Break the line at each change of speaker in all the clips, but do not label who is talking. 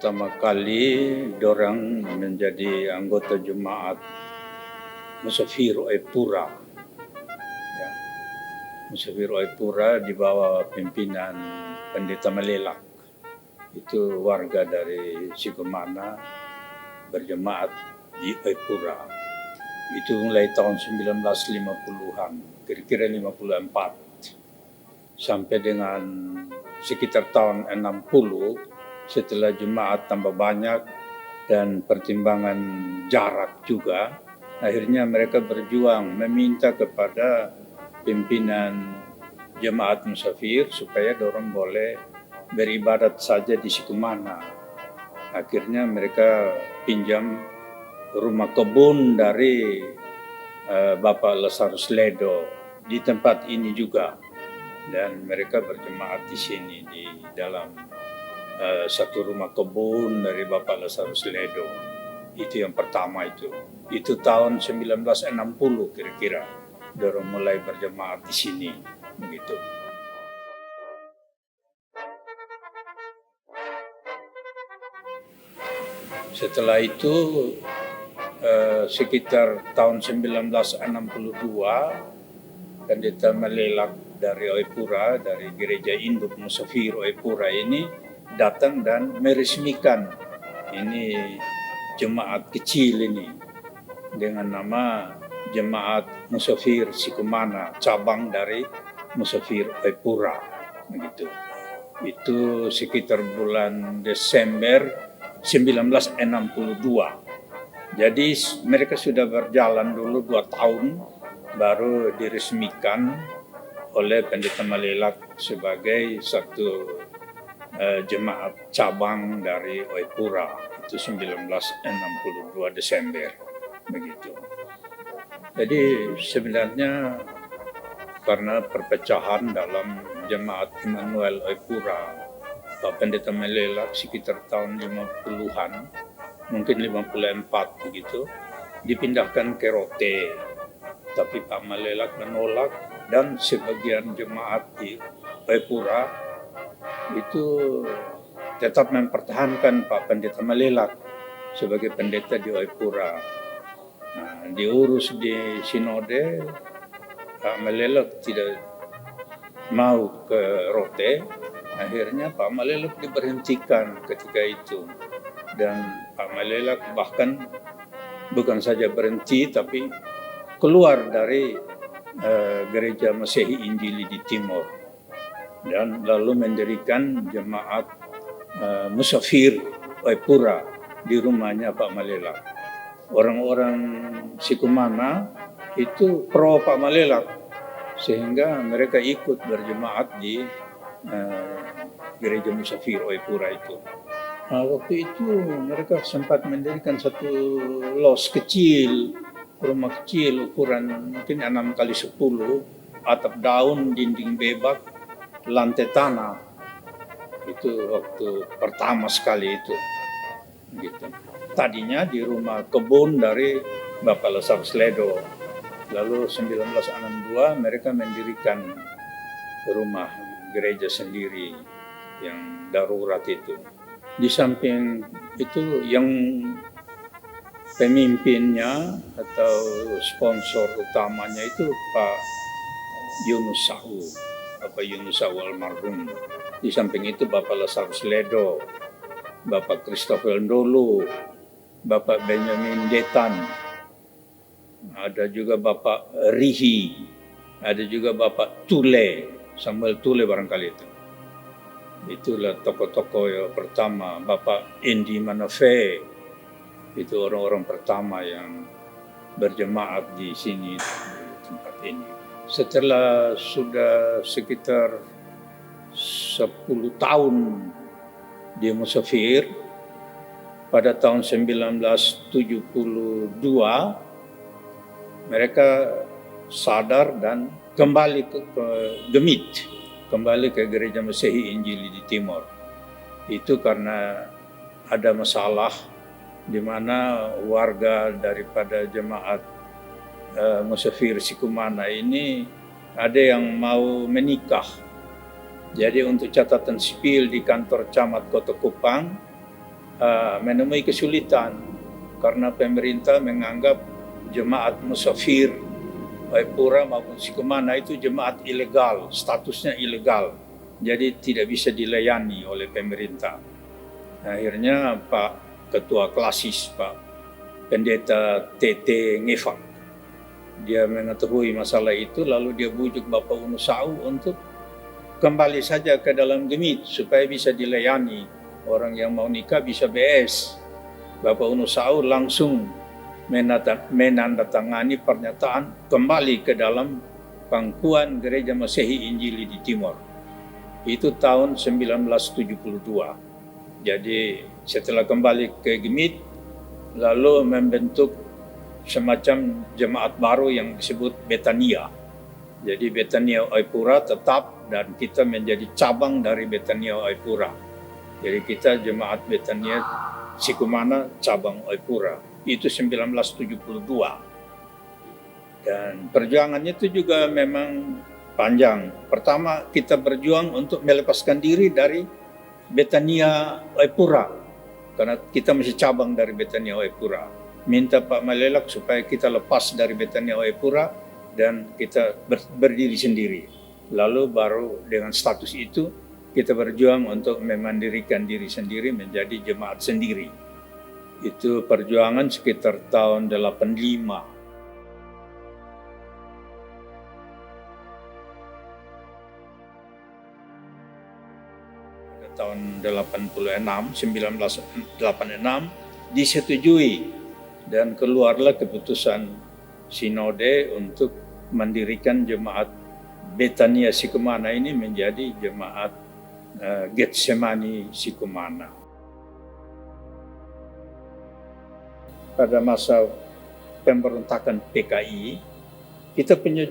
pertama kali dorang menjadi anggota jemaat Musafir Oepura. Ya. Musafir Oepura di bawah pimpinan Pendeta Malelak. Itu warga dari Sikumana berjemaat di Oepura. Itu mulai tahun 1950-an, kira-kira 54. Sampai dengan sekitar tahun 60, setelah jemaat tambah banyak dan pertimbangan jarak juga, akhirnya mereka berjuang meminta kepada pimpinan jemaat Musafir supaya dorang boleh beribadat saja di Sikumana. Akhirnya mereka pinjam rumah kebun dari Bapak Lazarus Ledo di tempat ini juga, dan mereka berjemaat di sini di dalam satu rumah kebun dari Bapak Lazarus Ledo. Itu yang pertama itu. Itu tahun 1960 kira-kira dorang mulai berjemaat di sini, begitu. Setelah itu sekitar tahun 1962, Pendeta Malelak dari Oepura, dari Gereja Induk Musafir Oepura ini datang dan meresmikan ini jemaat kecil ini dengan nama Jemaat Musafir Sikumana, cabang dari Musafir Oepura, begitu. Itu sekitar bulan Desember 1962. Jadi mereka sudah berjalan dulu 2 tahun, baru diresmikan oleh Pendeta Malelak sebagai satu jemaat cabang dari Oepura. Itu 1962 Desember, begitu. Jadi sebenarnya karena perpecahan dalam jemaat Immanuel Oepura, Pak Pendeta Malelak sekitar tahun 50-an, mungkin 54 begitu, dipindahkan ke Rote. Tapi Pak Malelak menolak, dan sebagian jemaat di Oepura itu tetap mempertahankan Pak Pendeta Malelak sebagai pendeta di Oepura. Nah, diurus di sinode, Pak Malelak tidak mau ke Rote. Akhirnya Pak Malelak diberhentikan ketika itu. Dan Pak Malelak bahkan bukan saja berhenti, tapi keluar dari gereja Masehi Injili di Timur, dan lalu mendirikan jemaat Musafir Oepura di rumahnya Pak Malelak. Orang-orang Sikumana itu pro Pak Malelak, sehingga mereka ikut berjemaat di gereja Musafir Oepura itu. Nah, waktu itu mereka sempat mendirikan satu los kecil, rumah kecil ukuran mungkin 6x10, atap daun, dinding bebak, lantai tanah. Itu waktu pertama sekali itu, gitu. Tadinya di rumah kebun dari Bapak Lazarus Ledo. Lalu 1962 mereka mendirikan rumah gereja sendiri yang darurat itu. Di samping itu yang pemimpinnya atau sponsor utamanya itu Pak Yunus Sau, Bapak Yunus Sau almarhum. Di samping itu Bapak Lazarus Ledo, Bapak Christopher Ndolo, Bapak Benjamin Detan, ada juga Bapak Rihi, ada juga Bapak Tule, Samuel Tule barangkali itu. Itulah tokoh-tokoh yang pertama. Bapak Endi Manafe, itu orang-orang pertama yang berjemaat di sini, di tempat ini. Setelah sudah sekitar 10 tahun di Musafir, pada tahun 1972 mereka sadar dan kembali ke Gemit, kembali ke gereja Masehi Injili di Timur. Itu karena ada masalah di mana warga daripada jemaat Musafir Sikumana ini ada yang mau menikah. Jadi untuk catatan sipil di kantor Camat Kota Kupang, menemui kesulitan karena pemerintah menganggap jemaat musafir Waipura maupun Sikumana itu jemaat ilegal, statusnya ilegal, jadi tidak bisa dilayani oleh pemerintah. Akhirnya Pak Ketua Klasis, Pak Pendeta TT Ngefak, dia mengetahui masalah itu, lalu dia bujuk Bapak Unu Sau untuk kembali saja ke dalam Gemit supaya bisa dilayani. Orang yang mau nikah bisa BS. Bapak Unu Sau langsung menandatangani pernyataan kembali ke dalam pangkuan Gereja Masehi Injili di Timor. Itu tahun 1972. Jadi setelah kembali ke Gemit, lalu membentuk semacam jemaat baru yang disebut Betania. Jadi Betania Waipura tetap dan kita menjadi cabang dari Betania Waipura. Jadi kita jemaat Betania Sikumana cabang Waipura. Itu 1972. Dan perjuangannya itu juga memang panjang. Pertama kita berjuang untuk melepaskan diri dari Betania Waipura, karena kita masih cabang dari Betania Waipura. Minta Pak Malelak supaya kita lepas dari Betania Waipura dan kita berdiri sendiri. Lalu baru dengan status itu kita berjuang untuk memandirikan diri sendiri menjadi jemaat sendiri. Itu perjuangan sekitar tahun 85. Pada tahun 1986 disetujui dan keluarlah keputusan sinode untuk mendirikan jemaat Betania Sikumana ini menjadi jemaat Getsemani Sikumana. Pada masa pemberontakan PKI, kita punya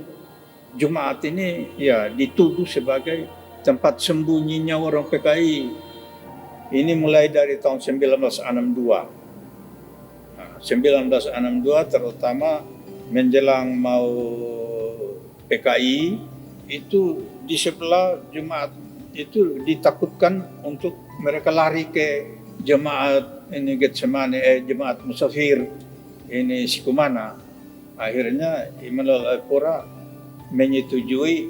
jemaat ini ya dituduh sebagai tempat sembunyinya orang PKI. Ini mulai dari tahun 1962. 1962 terutama menjelang mau PKI, itu di sebelah jemaat itu ditakutkan untuk mereka lari ke jemaat ini Getsemani, jemaat musafir ini Sikumana. Akhirnya Immanuel Waipura menyetujui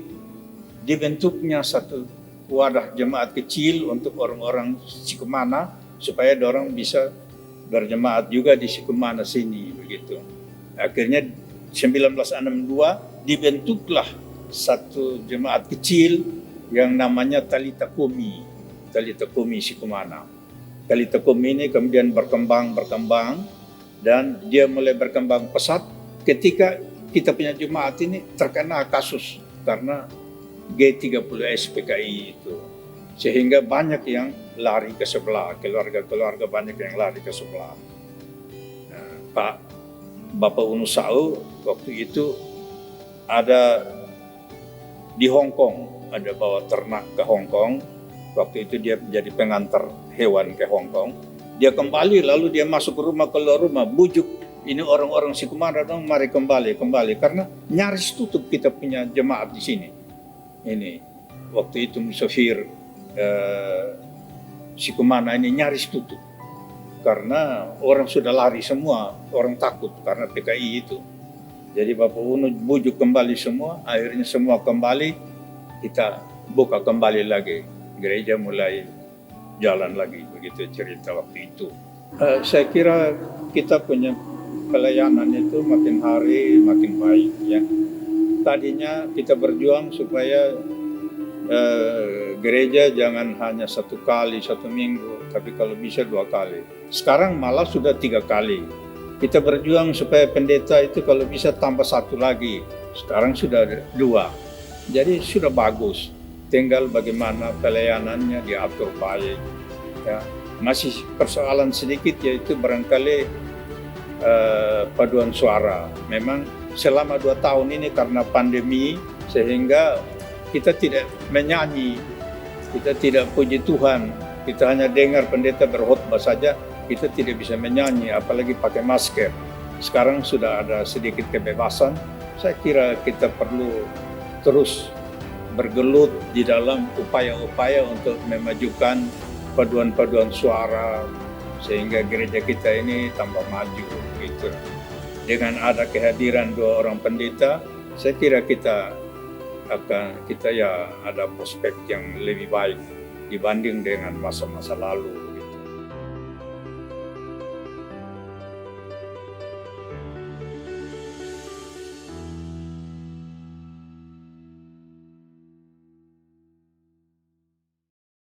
dibentuknya satu wadah jemaat kecil untuk orang-orang Sikumana supaya orang bisa berjemaat juga di Sikumana sini begitu. Akhirnya 1962 dibentuklah satu jemaat kecil yang namanya Talita Kumi Sikumana. Talita Kumi ini kemudian berkembang dan dia mulai berkembang pesat ketika kita punya jemaat ini terkena kasus karena G30S PKI itu, sehingga banyak yang lari ke sebelah, keluarga banyak yang lari ke sebelah. Nah, Bapak Unu Sau waktu itu ada di Hong Kong, ada bawa ternak ke Hong Kong. Waktu itu dia menjadi pengantar hewan ke Hong Kong. Dia kembali lalu dia masuk ke rumah, keluar rumah, bujuk ini orang-orang Sikumana dong, mari kembali karena nyaris tutup kita punya jemaat di sini. Ini waktu itu musafir Sikumana ini nyaris tutup karena orang sudah lari semua, orang takut karena PKI itu. Jadi Bapak Unu bujuk kembali semua, akhirnya semua kembali, kita buka kembali lagi, gereja mulai jalan lagi, begitu cerita waktu itu. Saya kira kita punya pelayanan itu makin hari makin baik ya. Tadinya kita berjuang supaya gereja jangan hanya 1 kali 1 minggu, tapi kalau bisa 2 kali. Sekarang malah sudah 3 kali. Kita berjuang supaya pendeta itu kalau bisa tambah 1 lagi. Sekarang sudah 2. Jadi sudah bagus. Tinggal bagaimana pelayanannya diatur baik. Ya. Masih persoalan sedikit yaitu barangkali paduan suara. Memang selama 2 tahun ini karena pandemi sehingga kita tidak menyanyi, kita tidak puji Tuhan, kita hanya dengar pendeta berkhotbah saja, kita tidak bisa menyanyi apalagi pakai masker. Sekarang sudah ada sedikit kebebasan, saya kira kita perlu terus bergelut di dalam upaya-upaya untuk memajukan paduan-paduan suara
sehingga gereja kita ini tambah maju gitu. Dengan ada kehadiran 2 orang pendeta, saya kira kita ya ada prospek yang lebih baik dibanding dengan masa-masa lalu.